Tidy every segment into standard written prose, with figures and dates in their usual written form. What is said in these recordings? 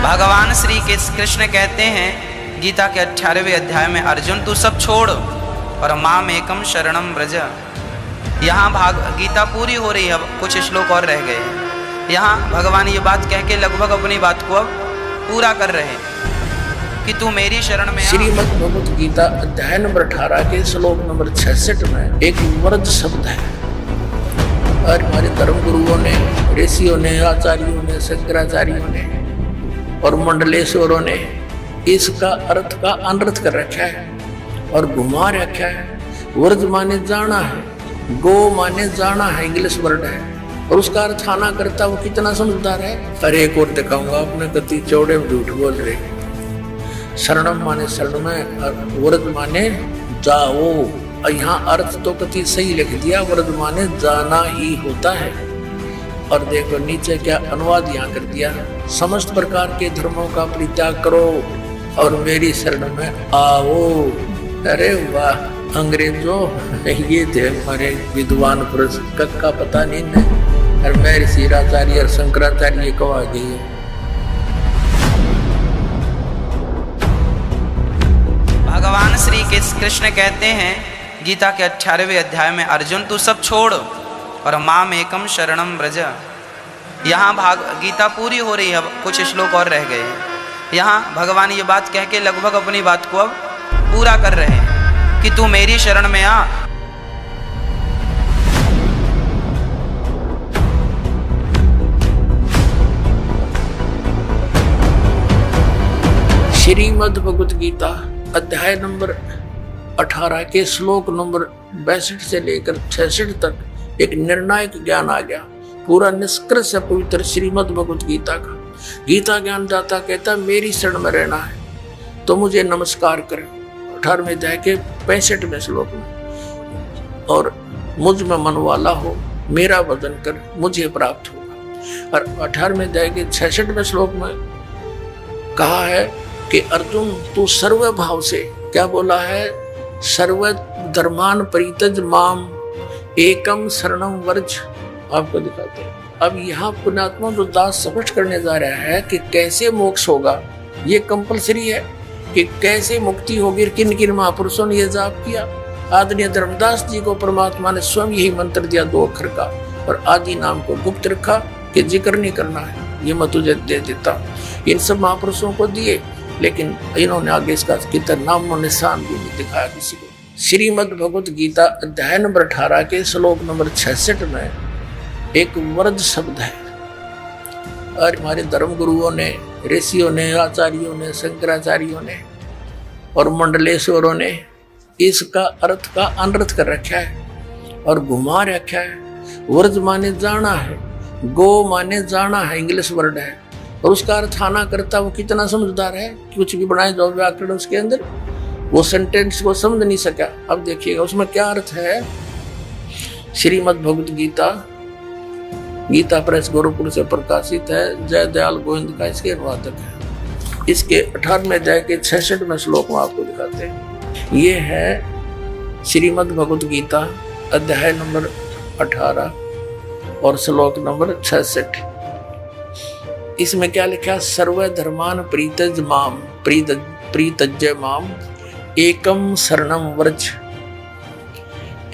भगवान श्री कृष्ण कहते हैं गीता के 18वें अध्याय में, अर्जुन तू सब छोड़ और माम एकम शरणम व्रज। यहाँ गीता पूरी हो रही है, अब कुछ श्लोक और रह गए हैं। यहाँ भगवान ये बात कह के लगभग अपनी बात को अब पूरा कर रहे हैं कि तू मेरी शरण में। श्रीमद् भगवत गीता अध्याय नंबर 18 के श्लोक नंबर 66 में एक व्रज शब्द है। और हमारे धर्म गुरुओं ने, ऋषियों ने, आचार्यों ने, शंकराचार्यों ने और मंडलेश्वरों ने इसका अर्थ का अनर्थ कर रखा है और घुमा रखा है। व्रज माने जाना है, गो माने जाना है, इंग्लिश वर्ड है, और उसका अर्थ आना करता वो कितना समझदार है। अरे एक और दिखाऊंगा, अपने कति चौड़े झूठ बोल रहे। शरणम माने शरण में, व्रज माने जाओ। और यहाँ अर्थ तो कति सही लिख दिया, व्रज माने जाना ही होता है। और देखो नीचे क्या अनुवाद यहाँ कर दिया, समस्त प्रकार के धर्मों का परित्याग करो और मेरी शरण में आओ। अरे वाह, अंग्रेजों ये थे हमारे विद्वान पुरुष, का पता नहीं है। और मैं ऋषिराचार्य और शंकराचार्य को आ गई है। भगवान श्री कृष्ण कहते हैं गीता के 18वें अध्याय में, अर्जुन तू सब छोड़ और माम एकम शरणम व्रज। यहाँ गीता पूरी हो रही है, अब कुछ श्लोक और रह गए हैं। यहाँ भगवान ये बात कह के लगभग अपनी बात को अब पूरा कर रहे हैं कि तू मेरी शरण में आ। श्रीमद् भगवत गीता अध्याय नंबर 18 के श्लोक नंबर 62 से लेकर 66 तक एक निर्णायक ज्ञान आ गया। पूरा निष्कर्ष है पवित्र श्रीमद् भगवत गीता का। गीता ज्ञान दाता कहता मेरी शरण में रहना है तो मुझे नमस्कार करें, 18वें अध्याय के 65वें श्लोक में, और मुझ में मन वाला हो मेरा वदन कर मुझे प्राप्त होगा। और 18वें अध्याय के 66वें श्लोक में कहा है कि अर्जुन तू सर्व भाव से, क्या बोला है, सर्व धर्मान परित्यज माम एकम शरणम वर्ज। आपको दिखाते हैं। अब यहाँ पुण्यात्मा जो दास स्पष्ट करने जा रहा है कि कैसे मोक्ष होगा, ये कंपलसरी है कि कैसे मुक्ति होगी। किन किन महापुरुषों ने यह जाप किया। आदरणीय धर्मदास जी को परमात्मा ने स्वयं यही मंत्र दिया 2 अक्षर का, और आदि नाम को गुप्त रखा कि जिक्र नहीं करना है, ये मैं तुझे दे देता। इन सब महापुरुषों को दिए, लेकिन इन्होंने आगे इसका कितना नाम और निशान भी नहीं दिखाया किसी को। श्रीमद् भगवत गीता अध्याय नंबर 18 के श्लोक नंबर 66 में एक व्रज शब्द है। और हमारे धर्म गुरुओं ने, ऋषियों ने, आचार्यों ने, शंकराचार्यों ने और मंडलेश्वरों ने इसका अर्थ का अनर्थ कर रखा है और घुमा रखा है। व्रज माने जाना है, गो माने जाना है, इंग्लिश वर्ड है, और उसका अर्थ आना करता वो कितना समझदार है। कुछ भी बनाए जाओ व्याकरण उसके अंदर, वो सेंटेंस को समझ नहीं सका। अब देखिएगा उसमें क्या अर्थ है। श्रीमद् भगवत गीता, गीता प्रेस गोरखपुर से प्रकाशित है, जय दयाल गोविंद का इसके अनुवादक है। इसके 18वें अध्याय के 66वें श्लोक में आपको दिखाते हैं। ये है श्रीमद् भगवत गीता अध्याय नंबर 18 और श्लोक नंबर 66। इसमें क्या लिखा, सर्व धर्मान प्रीतज माम प्रीतज्य माम एकम शरणम व्रज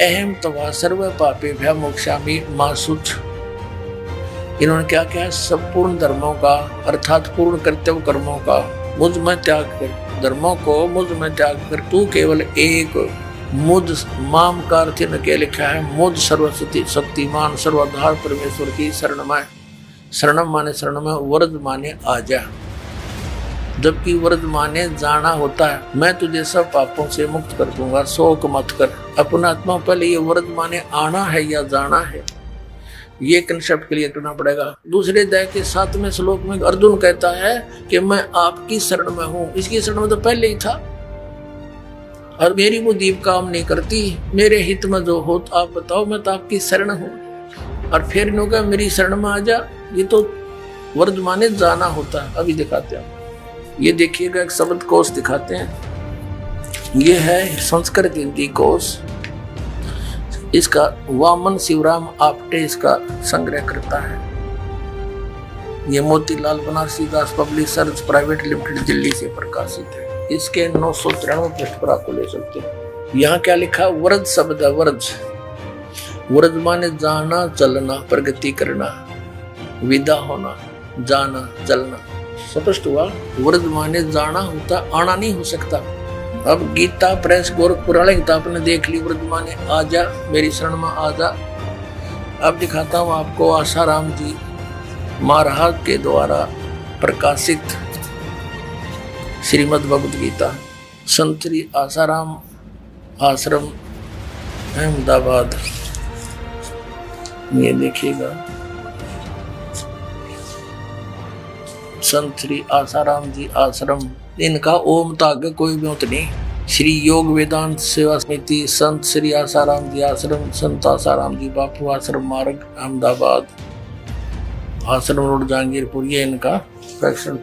अहम तवा सर्व पापेभ्यः मोक्षामि मा शुच। इन्होंने क्या किया, संपूर्ण धर्मों का अर्थात पूर्ण कर्तव्य कर्मों का मुझ में त्याग कर, धर्मों को मुझ में त्याग कर तू केवल एक मुझ, माम का अर्थ इन्होंने क्या लिखा है, मुझ सर्वशक्ति शक्तिमान सर्वाधार परमेश्वर की शरण में। शरणम माने शरण में, व्रज माने आजा, जबकि व्रज माने जाना होता है। मैं तुझे सब पापों से मुक्त कर दूंगा, शोक मत कर। अपना आत्मा पहले ये व्रज माने आना है या जाना है, ये कंसेप्ट क्लियर करना पड़ेगा। दूसरे अध्याय के 7वें श्लोक में अर्जुन कहता है कि मैं आपकी शरण में हूँ। इसकी शरण में तो पहले ही था, और मेरी बुद्धि काम नहीं करती, मेरे हित में जो हो आप बताओ, मैं तो आपकी शरण हूँ। और फिर इन्होंने कहा मेरी शरण में आ जा, ये तो व्रज माने जाना होता है। अभी दिखाते हैं, ये देखिएगा एक शब्द कोश दिखाते हैं। ये है संस्कृत हिंदी कोश, इसका वामन शिवराम आपटे इसका संग्रह करता है। ये मोतीलाल बनारसी दास पब्लिशर्स प्राइवेट लिमिटेड दिल्ली से प्रकाशित है। इसके 993 पृष्ठ पर आपको ले सकते हैं। यहाँ क्या लिखा? व्रज शब्द है, व्रज। व्रज माने जाना, चलना, प्रगति करना, विदा होना, जाना, चलना। स्पष्ट हुआ? व्रज माने जाना होता, आना नहीं हो सकता। अब गीता प्रेस गोरखपुर वाले गीता आपने देख ली, व्रज माने आजा, मेरी शरण में आजा। अब दिखाता हूँ आपको आसाराम जी महाराज के द्वारा प्रकाशित श्रीमद् भगवद गीता, संत श्री आसाराम आश्रम अहमदाबाद। ये देखिएगा, संत श्री आसाराम जी आश्रम, इनका ओम तागे कोई ब्योत नहीं। श्री योग वेदांत सेवा समिति, संत श्री आसाराम जी आश्रम, संत आसाराम जी बापू आश्रम मार्ग अहमदाबाद, आश्रम रोड जहांगीरपुर, ये इनका प्रक्षण।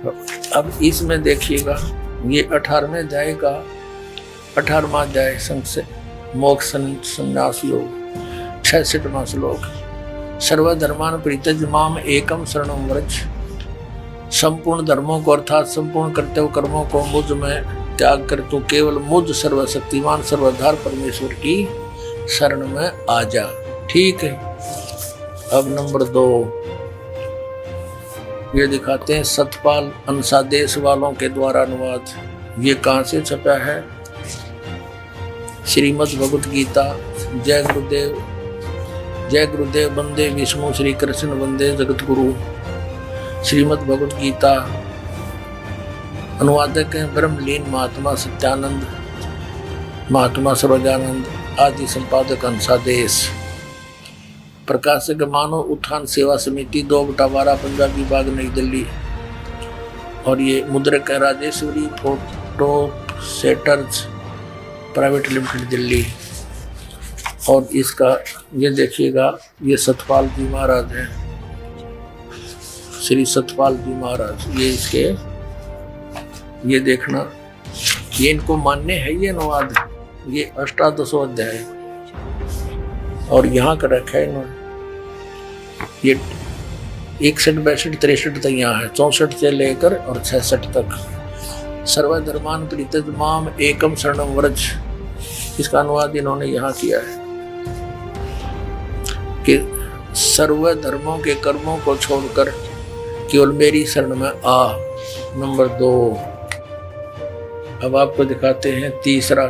अब इसमें देखिएगा, ये 18वें अध्याय का 18वां अध्याय संक्षेप मोक्ष संन्यास योग, 66वां श्लोक। सर्वधर्मान परित्यज माम एकम शरणम व्रज। संपूर्ण धर्मों को अर्थात संपूर्ण कर्तव्य कर्मों को मुझ में त्याग कर तू केवल मुझ सर्वशक्तिमान सर्वधार परमेश्वर की शरण में आ जा। ठीक है। अब नंबर 2 ये दिखाते हैं सतपाल अंशादेश वालों के द्वारा अनुवाद। ये कहाँ से छपा है? श्रीमद् भगवद गीता। जय गुरुदेव, जय गुरुदेव, वंदे विष्णु श्री कृष्ण वंदे जगत गुरु। श्रीमद् भगवद गीता, अनुवादक हैं ब्रह्मलीन महात्मा सत्यानंद, महात्मा सरोजानंद आदि, संपादक अंशादेश, प्रकाशक मानव उत्थान सेवा समिति 2/12 पंजाबी बाग नई दिल्ली। और ये मुद्रक है Rajeshwari photo setters private limited Delhi. और इसका ये देखिएगा, ये सतपाल जी महाराज हैं, श्री सतपाल जी महाराज। ये इसके ये देखना, ये इनको मान्य है ये अनुवाद। ये 18वां अध्याय और यहाँ का रखा है इन्होंने। ये 61, 62, 63 तक यहाँ है, 64 से लेकर और 66 तक। सर्वधर्मान परित्यज माम एकम शरणम व्रज, इसका अनुवाद इन्होंने यहाँ किया है कि सर्व धर्मों के कर्मों को छोड़कर केवल मेरी शरण में आ। नंबर 2 अब आपको दिखाते हैं तीसरा,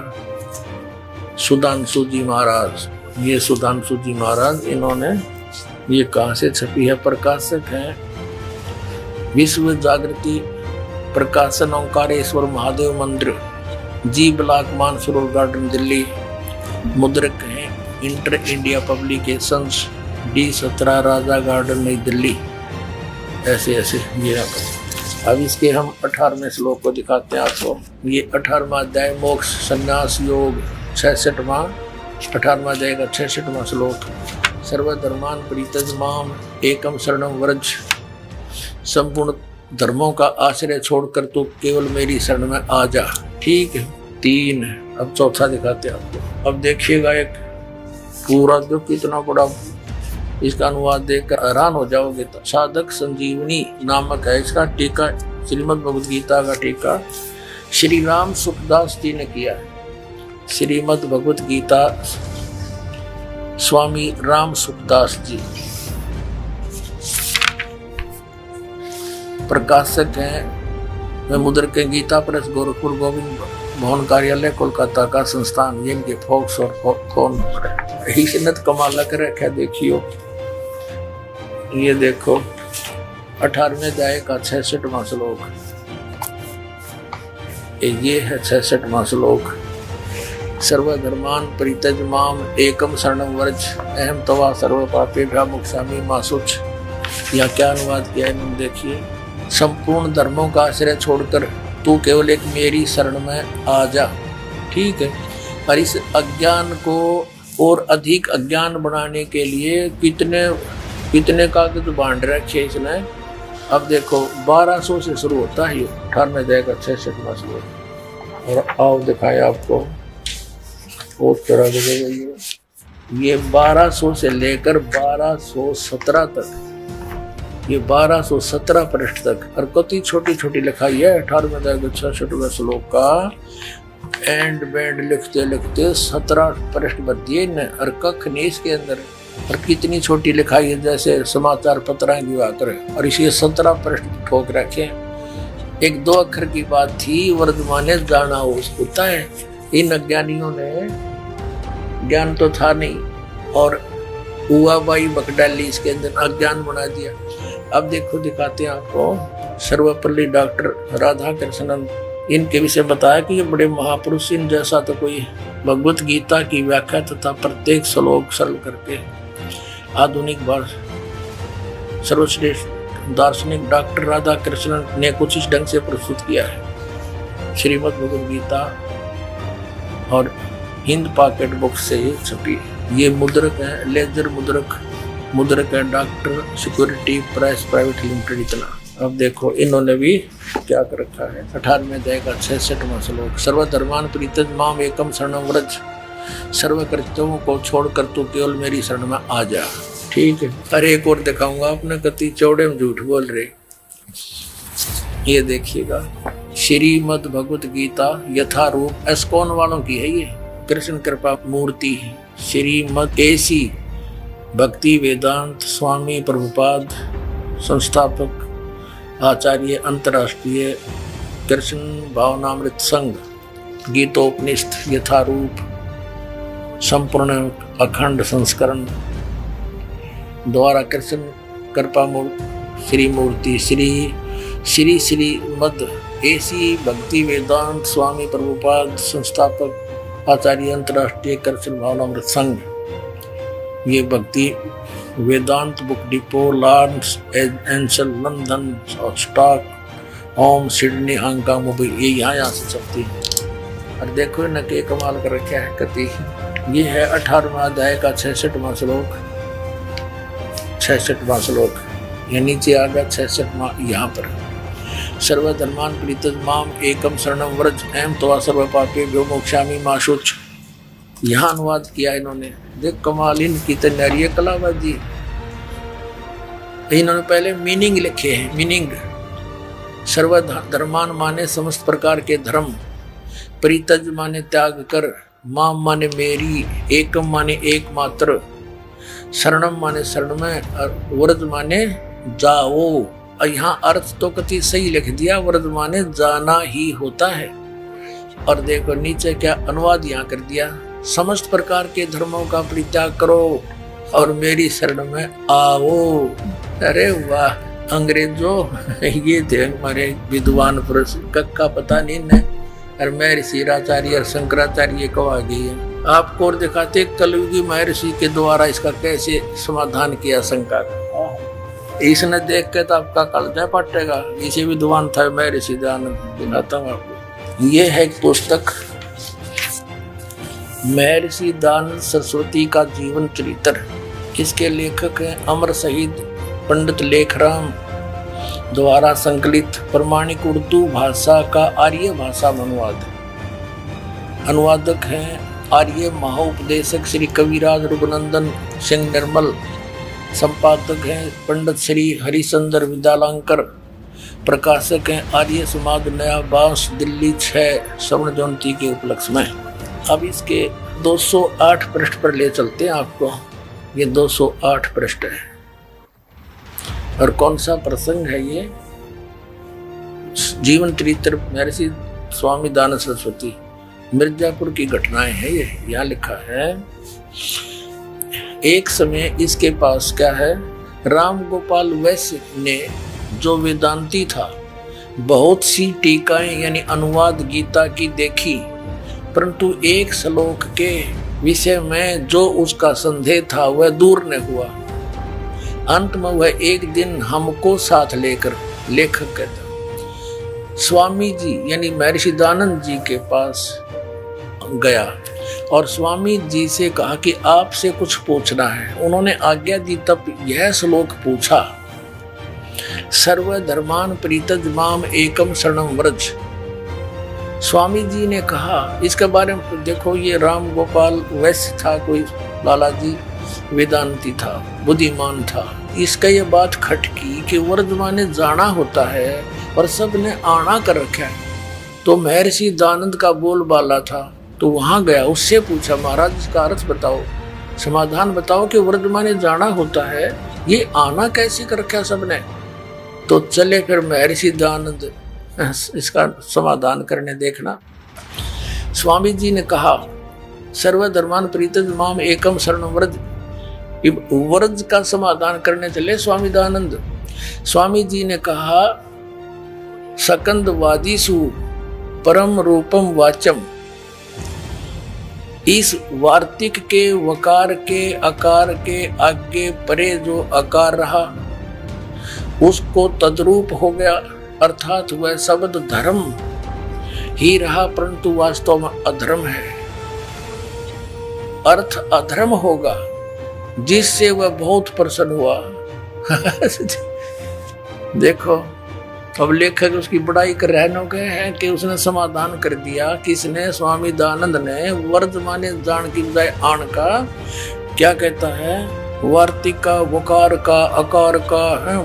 सुधांशु जी महाराज। ये सुधांशु जी महाराज, इन्होंने ये कहाँ से छपी है? प्रकाशक हैं विश्व जागृति प्रकाशन ओंकारेश्वर महादेव मंदिर, जी ब्लॉक मानसरोवर गार्डन दिल्ली। मुद्रक हैं इंटर इंडिया पब्लिकेशंस, D17 राजा गार्डन नई दिल्ली। ऐसे ऐसे ये अब इसके हम 18वें श्लोक को दिखाते हैं आपको। ये 18वां अध्याय मोक्ष संन्यास योग, 66वां 18वां अध्याय का 66वां श्लोक। सर्वधर्मान परित्यज माम एकम शरणम व्रज। संपूर्ण धर्मों का आश्रय छोड़कर तो केवल मेरी शरण में आ जा। ठीक है। 3 अब चौथा दिखाते हैं आपको। अब देखिएगा, एक पूरा जो कितना बड़ा, इसका अनुवाद देखकर हैरान हो जाओगे। तो साधक संजीवनी नामक है इसका टीका, श्रीमद् भगवद गीता का टीका श्री राम सुखदास जी ने किया है। श्रीमद् भगवद गीता स्वामी राम सुखदास जी प्रकाशक हैं। वे मुद्रक के गीता प्रेस गोरखपुर गोविंद भवन कार्यालय कोलकाता का संस्थान। ये इनके फोक्स और फोन ही कमाल कर रखा है। देखियो, ये देखो 18वें अध्याय का 66वां श्लोक। ये है 66वां श्लोक। सर्वधर्मान परित्यज माम एकम शरणम व्रज अहम तवा सर्व पापेभ्यः मोक्षामि मा शुच। यहाँ क्या अनुवाद किया है इन्होंने, देखिए। संपूर्ण धर्मों का आश्रय छोड़कर तू केवल एक मेरी शरण में आ जा। ठीक है। और इस अज्ञान को और अधिक अज्ञान बनाने के लिए कितने कागज बांध रखे इसने। अब देखो 1200 से शुरू होता है, 18वें अध्याय का 66वां श्लोक। और आओ दिखाए आपको और तरह ये 1200 से लेकर 1217 तक ये 1217 पृष्ठ तक, और कति छोटी छोटी लिखाई है। 18वें अध्याय के 66वें श्लोक का एंड बैंड लिखते लिखते 17 पृष्ठ भर दिए न, और कख नहीं इसके अंदर। और कितनी छोटी लिखाई है, जैसे समाचार पत्र की बात करें, और इसे 17 पृष्ठ ठोक रखे। एक दो अक्षर की बात थी, वर्धमाने जाना होता है। इन अज्ञानियों ने, ज्ञान तो था नहीं, और हुआ बाई बकडाली इसके अंदर अज्ञान बना दिया। अब देखो दिखाते हैं आपको। सर्वपल्ली डॉक्टर राधा कृष्णन, इनके विषय बताया कि ये बड़े महापुरुष, इन जैसा तो कोई भगवत गीता की व्याख्या तथा प्रत्येक श्लोक सरल करके आधुनिक भाषा सर्वश्रेष्ठ दार्शनिक डॉक्टर राधा कृष्णन ने कुछ इस ढंग से प्रस्तुत किया है। श्रीमद् भगवद गीता और हिंद पॉकेट बुक से ये छपी। ये मुद्रक है, लेजर मुद्रक है, doctor security price private limited. इतना अब देखो इन्होंने भी क्या कर रखा है। 18वें अध्याय का 66वां श्लोक, सर्वधर्मान परित्यज माम एकम शरणम व्रज, सर्व कर्तव्यों को छोड़कर तू केवल मेरी शरण में आ जा। ठीक है। अरे एक और दिखाऊंगा, आपने कति चौड़े में झूठ बोल रहे। ये देखिएगा, श्रीमद् भगवत गीता यथारूप एस्कॉन वालों की है, ये कृष्ण कृपा मूर्ति है। श्रीमद् एसी भक्ति वेदांत स्वामी प्रभुपाद संस्थापक आचार्य अंतर्राष्ट्रीय कृष्ण भावनामृत संघ गीतोपनिषद यथारूप संपूर्ण अखंड संस्करण द्वारा कृष्ण कृपा श्री मूर्ति श्री मद एसी भक्ति वेदांत स्वामी प्रभुपाद संस्थापक आचार्य अंतर्राष्ट्रीय कृष्ण भावनामृत संघ। ये Bhakti Vedanta book depot Los Angeles London Stockholm Sydney Hong Kong Mumbai, ये यहाँ से चलती है। और देखो न के कमाल कर रखा है कति। ये है 18वां अध्याय का 66वां श्लोक, 66वां श्लोक। ये नीचे आ गया 66वां यहाँ पर। सर्वधर्मान परित्यज माम एकम शरणम व्रज एम त्वा सर्व पापेभ्यो मोक्षामि मा शुच। यहाँ अनुवाद किया इन्होंने। देख कमाल इनकी तैयारी है कलाबाजी। इन्होंने पहले मीनिंग लिखे हैं। मीनिंग सर्वधर्मान माने समस्त प्रकार के धर्म, परित्यज माने त्याग कर, माम माने मेरी, एकम माने एकमात्र, शरणम माने शरण में, और व्रज माने जाओ। और यहाँ अर्थ तो कति सही लिख दिया, व्रज माने जाना ही होता है। और देखो नीचे क्या अनुवाद यहाँ कर दिया, समस्त प्रकार के धर्मों का परित्याग करो और मेरी शरण में आओ। अरे वाह, अंग्रेजों ये थे हमारे विद्वान पुरुष, कक्का पता नहीं न। और महर्षि आचार्य और शंकराचार्य को आ गई है। आपको और दिखाते कलयुगी महर्षि के द्वारा इसका कैसे समाधान किया शंका का। इसने देख के तो आपका कलजा पटेगा। इसे विद्वान था महर्षि दयानंद। दिखाता हूँ आपको। ये है एक पुस्तक महर्षि दयानंद सरस्वती का जीवन चरित्र। इसके लेखक हैं अमर शहीद पंडित लेखराम द्वारा संकलित प्रमाणिक उर्दू भाषा का आर्य भाषा में अनुवाद। अनुवादक हैं आर्य महाउपदेशक श्री कविराज रघुनंदन सिंह निर्मल। संपादक हैं पंडित श्री हरिचंद्र विद्यालंकर। प्रकाशक हैं आर्य समाज नया बांस दिल्ली 6 स्वर्ण जयंती के उपलक्ष्य में। अब इसके 208 पृष्ठ पर ले चलते हैं आपको। ये 208 पृष्ठ है। और कौन सा प्रसंग है ये? जीवन चरित्र महर्षि स्वामी दयानंद सरस्वती, मिर्जापुर की घटनाएं हैं ये। यहाँ लिखा है, एक समय इसके पास क्या है, राम गोपाल वैश्य ने जो वेदांती था बहुत सी टीकाएं यानी अनुवाद गीता की देखी, परंतु एक श्लोक के विषय में जो उसका संदेह था वह दूर न हुआ। अंत में वह एक दिन हमको साथ लेकर, लेखक कहता, स्वामी जी यानी महर्षि दयानंद जी के पास गया और स्वामी जी से कहा कि आपसे कुछ पूछना है। उन्होंने आज्ञा दी, तब यह श्लोक पूछा, सर्वधर्मान परित्यज माम एकम शरणम व्रज। स्वामी जी ने कहा, इसके बारे में देखो, ये राम गोपाल वैश्य था कोई लाला जी, वेदांती था, बुद्धिमान था। इसका ये बात खटकी कि वर्धमान ने जाना होता है और सबने आना कर रखा है। तो महर्षि दानंद का बोलबाला था, तो वहां गया, उससे पूछा महाराज इसका अर्थ बताओ, समाधान बताओ कि वर्धमान ने जाना होता है, ये आना कैसे कर रखा सबने। तो चले फिर महर्षि दानंद इसका समाधान करने। देखना, स्वामी जी ने कहा सर्वधर्मान परित्यज माम एकम शरणं व्रज। व्रज का समाधान करने चले स्वामी दानंद। स्वामी जी ने कहा सकंद वादीसु परम रूपम वाचम। इस वार्तिक के वकार के अकार के आगे परे जो अकार रहा उसको तद्रूप हो गया, अर्थात वह शब्द धर्म ही रहा परंतु वास्तव में अधर्म है। अर्थ अधर्म होगा जिससे वह बहुत प्रसन्न हुआ। देखो, अब लेखक उसकी बड़ाई कर रहने गए हैं कि उसने समाधान कर दिया। किसने? स्वामी दानंद ने। वर्धमान जान की बजाय आण का क्या कहता है? वार्तिक का, वकार का, अकार का है,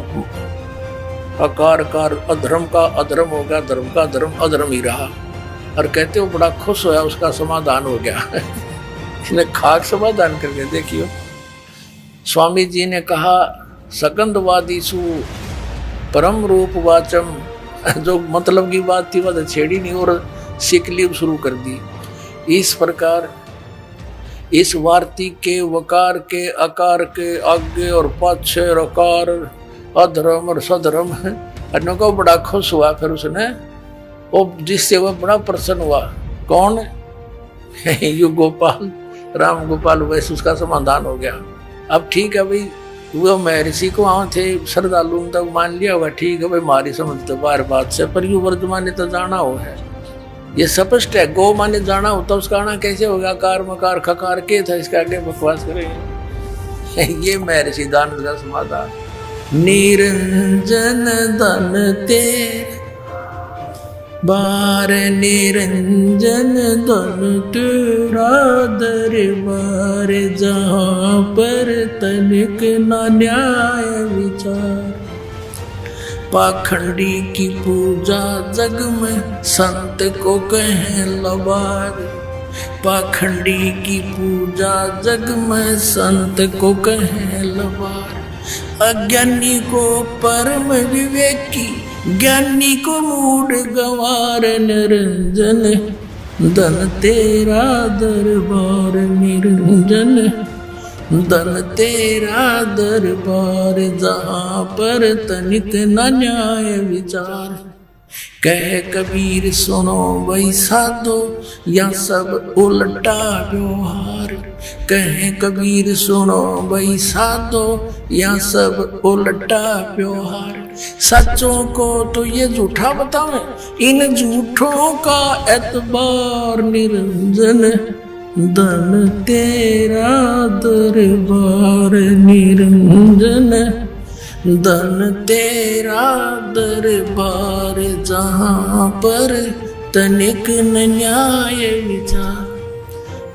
अकार का अधर्म का अधर्म हो गया, धर्म का धर्म अधर्म ही रहा। और कहते हो बड़ा खुश होया, उसका समाधान हो गया। इसने खाक समाधान कर दिया। देखियो, स्वामी जी ने कहा सकंदवादीसु परम रूप वाचम। जो मतलब की बात थी वह छेड़ी नहीं और सिकली शुरू कर दी। इस प्रकार इस वार्तिक के, वकार के, अकार के आगे और पाछे अकार, अधर्म और सधर्म अन्यों को बड़ा खुश हुआ। फिर उसने वो जिससे वह बड़ा प्रसन्न हुआ। कौन? यू गोपाल, राम गोपाल। वैसे उसका समाधान हो गया। अब ठीक है भाई, वो महर्षि को वहाँ थे श्रद्धालु तक मान लिया होगा, ठीक है भाई हमारी समझ तो बार बात से, पर यू वर्धमान ने तो जाना हो है, ये स्पष्ट है। गो माने जाना होता, उसका आना कैसे होगा? कार मकार खकार के था, इसका आगे बकवास करेंगे। ये महर्षि दानंद का समाधान। निरंजन धन तेरे बार, निरंजन धन तेरा दरबार, जहाँ पर तनिक न न्याय विचार। पाखंडी की पूजा जग में संत को कहें लबार। पाखंडी की पूजा जग में संत को कहें लबार। अज्ञानी को परम विवेकी, ज्ञानी को मूड गंवार। निरंजन धन तेरा दरबार, निरंजन धन तेरा दरबार, जहाँ पर तनिक न न्याय विचार। कह कबीर सुनो भाई साधो, या सब उल्टा व्यवहार। कह कबीर सुनो भाई साधो, या सब उल्टा व्यवहार। सच्चों को तो ये झूठा बतावे, इन झूठों का एतबार। निरंजन धन तेरा दरबार, निरंजन धन तेरा दरबार, जहाँ पर तनिक न न्याय विचार।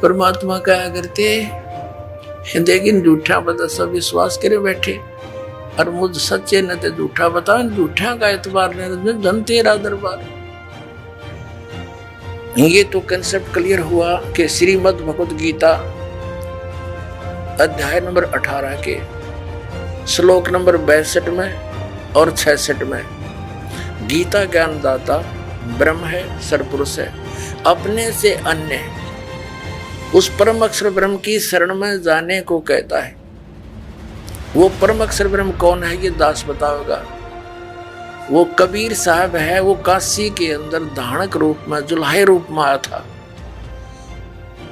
परमात्मा क्या करते, लेकिन झूठा बता सब विश्वास करे बैठे, और मुझ सच्चे न ते झूठा बता, झूठा का एतबार निरंजन धन तेरा दरबार। ये तो कंसेप्ट क्लियर हुआ कि श्रीमद् भगवद गीता अध्याय नंबर 18 के श्लोक नंबर 62 में और 66 में गीता ज्ञानदाता ब्रह्म है, सरपुरुष है, अपने से अन्य उस परम अक्षर ब्रह्म की शरण में जाने को कहता है। वो परम अक्षर ब्रह्म कौन है ये दास बताओगा। वो कबीर साहब है, वो काशी के अंदर धानक रूप में, जुल्हे रूप में आया था,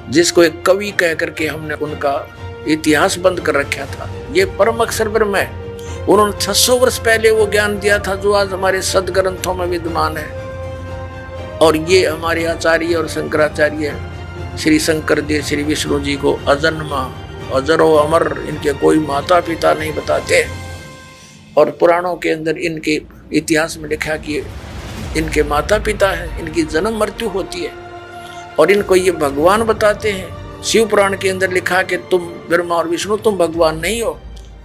जिसको एक कवि कह करके हमने उनका इतिहास बंद कर रखा था। ये परम अक्षर ब्रह्म है। उन्होंने 600 वर्ष पहले वो ज्ञान दिया था जो आज हमारे सदग्रंथों में विद्यमान है। और ये हमारे आचार्य और शंकराचार्य श्री शंकर देव श्री विष्णु जी को अजन्मा, अजरो अमर, इनके कोई माता पिता नहीं बताते। और पुराणों के अंदर इनके इतिहास में लिखा कि इनके माता पिता हैं, इनकी जन्म मृत्यु होती है, और इनको ये भगवान बताते हैं। शिव पुराण के अंदर लिखा कि तुम ब्रह्मा और विष्णु तुम भगवान नहीं हो,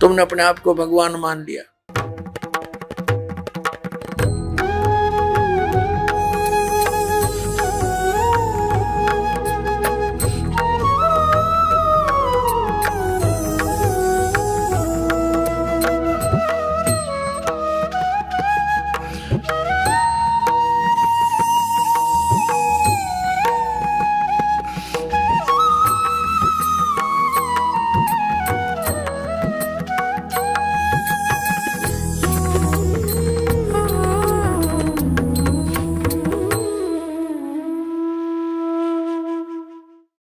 तुमने अपने आप को भगवान मान लिया।